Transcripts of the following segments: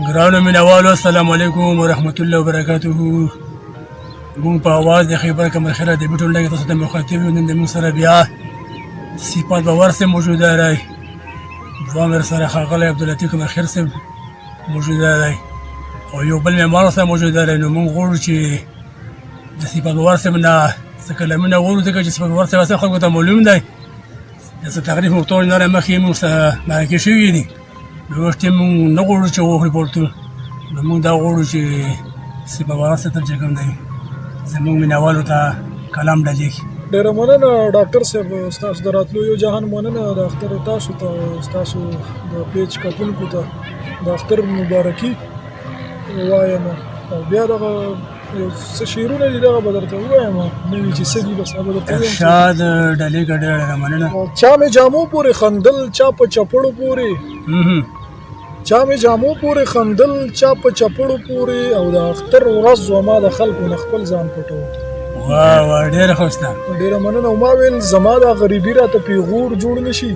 ګرانو مینوالو السلام علیکم ورحمت الله وبرکاته. مونږ په اواز د خیبر کمرخیره د بیټون لګې تاسو ته مخاطب یو. نن د مونږ سره بیا صفات باور صاحب موجوده دی، دوام سره ښاغلی عبداللطیف کمرخیر صاحب موجوده دی او یو بل معمار صاحب موجوده دی. نو مونږ غواړو چې د صفات باور صاحب نه څه کلمونه واورو، ځکه چې صفات باور صاحب اصلا خلکو ته معلوم دی، د څه تغریف مختار نه مخکې مونږ سره مرکې شوي دي. نو اوس ټیم مونږ نه غواړو چې وخوري پورتون، نو مونږ دا غواړو چې صفات باور صاحب ته چې کوم دی زموږ مینوالو ته کلام ډالې کړي. ډېره مننه ډاکټر صاحب، ستاسو د راتلو یو جهان مننه د اختر تاسو ته، ستاسو د پیج کتونکو ته د اختر مبارکي وایم. او بیا دغه یو څه شعرونه دي دغه به درته ووایم، نه وي چې څه دي بس هغه به درته ووایم. ارشاد ډالې کړه ډېره مننه. چا مې جامو پورې خندل چا په چپړو پورې، چا مې جامو پورې خندل چا په چپړو پورې، او د اختر ورځ وه ما د خلکو نه خپل ځان پټو. واه واه ډېره ښایسته، ډېره مننه. او ما ویل زما دا غریبي راته پیغور جوړ نه شي،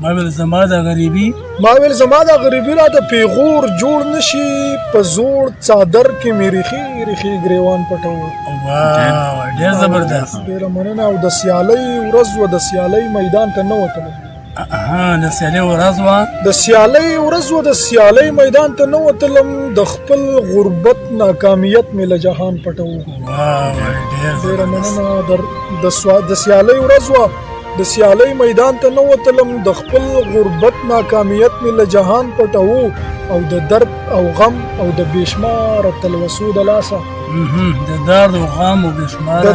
ما ویل زما د غریبي راته پیغور جوړ نه شي، په زوړ څادر کې مې ریخي ریخي ګریوان پټو. واه ډېر زبردست، ډېره مننه. او د سیالۍ ورځ وه، د سیالۍ میدان ته نه وتلم. د سیالۍ ورځ وه، د سیالۍ ورځ وه، د سیالۍ میدان ته نه وتلم، د خپل غربت ناکامیت مې له جهان پټو. ډېره مننه. د سیالۍ ورځ وه، د سیالۍ میدان ته نه وتلم، د خپل غربت ناکامیت مې له جهان پټو، او د درد او غم او د بېشماره تلوسو د لاسه، د درد او غم او بېشماره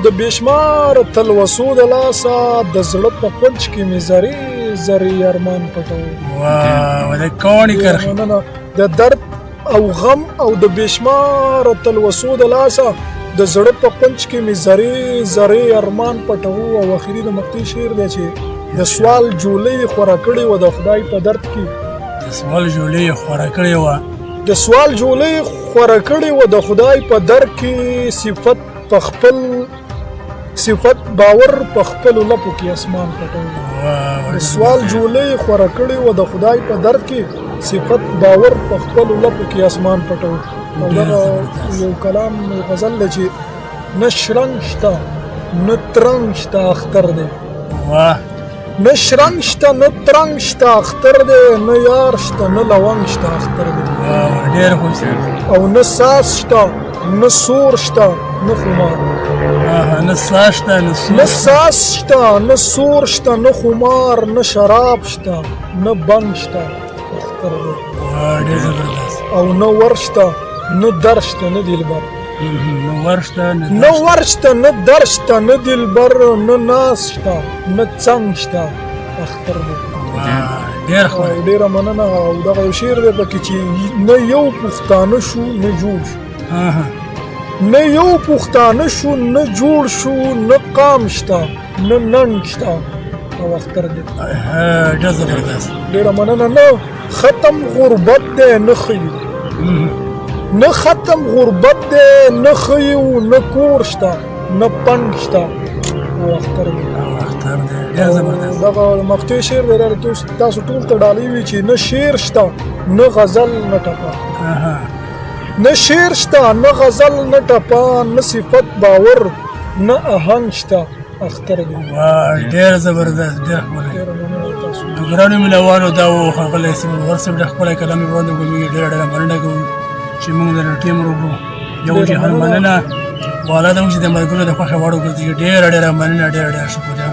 د بېشماره تلوسو د لاسه، د زړه په کونج کې مې ذرې ذرې ارمان پټو. واه د کاڼي کرښې، د درد او غم او د بېشماره تلوسو د لاسه، د زړه په کونج کې مې ذرې ذرې ارمان پټو. او اخري د مقطع شعر دی چې د سوال جولۍ خوره کړې وه د خدای په درد کې، د سوال جولۍ خوره کړې وه، د سوال جولۍ خوره کړې وه د خدای په در کې، صفت باور په خپلو لپو کې اسمان پټو. د سوال جولۍ خوره کړې وه د خدای په در کې، صفت باور په خپلو لپو کې اسمان پټو. او دغه یو کلام غزل دی چې نه شرنګ شته نه ترنګ شته اختر دی، نه شرنګ شته نه ترنګ شته اختر دی، نه یار شته نه لونګ شته اختر دی. ډېر خوشحال. او نه ساس شته نه سور شته نه خمار، نه ساس شته نه سور شته نه خمار، نه شراب شته نه بنګ شته اختر دی. ډېر زبردست. او نه ور شته نه در شته نه دلبر، نه ور شته نه در شته نه دلبر، نه ناز شته نه څنګ شته اختر دی. ډېر ښکلی. ډېره مننه. او دغه یو شعر دی پکې چې نه یو پښتانه شو نه جوړ شو، نه یو پښتانه شو نه جوړ شو، نه قام شته نه ننګ شته او اختر دی. ډېر زبردست. ډېره مننه. نه ختم غربت دی نه ښیو، نه ختم غربت دی نه ښیو، نه کور شته نه پنډ شته او اختر دی. ډېر زبردست. دغه مقطع شعر دی، تاسو ټول ته ډالۍ وي چې نه شعر شته نه غزل نه ټپه، نه شعر شته نه غزل نه ټپه، نه صفت باور نه آهنګ شته اختر دی. ډېر زبردست، ډېر ښکلی. ګرانو مینوالو دا و ښاغلی صفات باور صاحب ډېر ښکلی کلام یې وړاندې کړو. ډېره مننه کوو چې موږ د ټیم روبو یو جهان مننه. والا ده موږ چې د ملګرو د خوښې وړ وګرځي. ډېره مننه، ډېره شکریه.